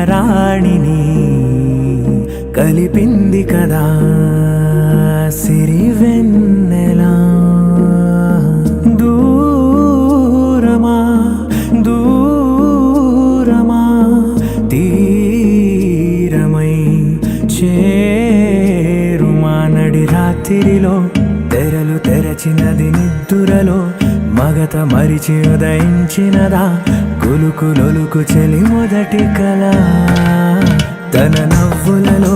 రాణిని కలిపింది కదా సిరివెన్నెలా దూరమా దూరమా తీరమై చేరుమా నడి రాత్రిలో తెరలు తెరచినది నిద్దురలో మగత మరిచి ఉదయించినదా కులుకులొలుకు చెలి మొదటి కళ తన నవ్వులలో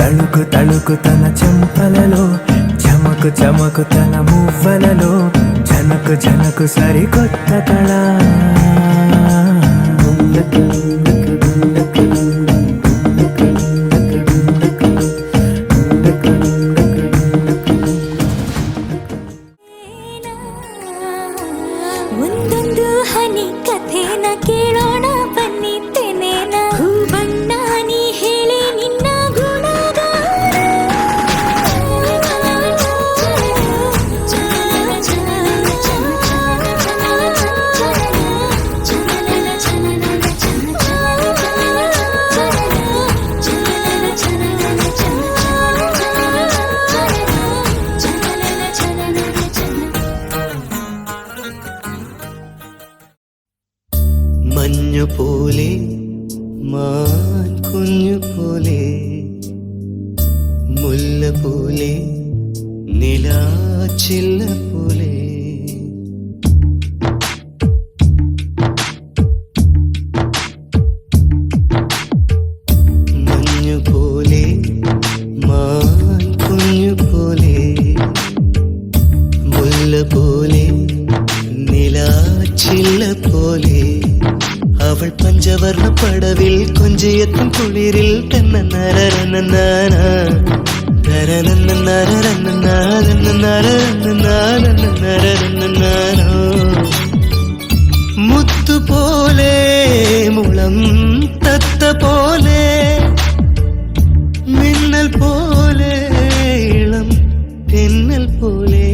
తళుకు తళుకు తన చెంపలలో చమకు చమకు తన మువ్వలలో జనకు జనకు సరికొత్త కళ ಒಂದೊಂದು ಹನಿ ಕಥೆನ ಕೇಳೋಣ ಬನ್ನಿ ತೆನೆನ ಹೂಬಣ್ಣ ನೀ ಹೇಳಿ ನಿನ್ನ മഞ്ഞു പോലെ മാൻ കുഞ്ഞു പോലെ മുല്ല പോലെ നിലാച്ചില്ല പോലെ മഞ്ഞു പോലെ മാൻ കുഞ്ഞു പോലെ മുല്ല പോലെ നിലാച്ചില്ല പോലെ അവൾ പഞ്ചവർണ്ണ പടവിൽ കൊഞ്ചിയെത്തും കുളിരിൽ മുത്തുപോലെ മുളം തത്ത പോലെ മിന്നൽ പോലെ ഇളം തെന്നൽ പോലെ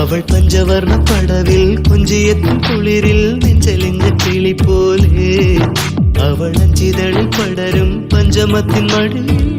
അവൾ പഞ്ചവർണ്ണ പടവിൽ കൊഞ്ചിയെത്തും കുളിരിൽ നെഞ്ചലിഞ്ഞ കിളി പോലെ അവൾ അഞ്ചിതളിൽ പടരും പഞ്ചമത്തിൻ മടിയിൽ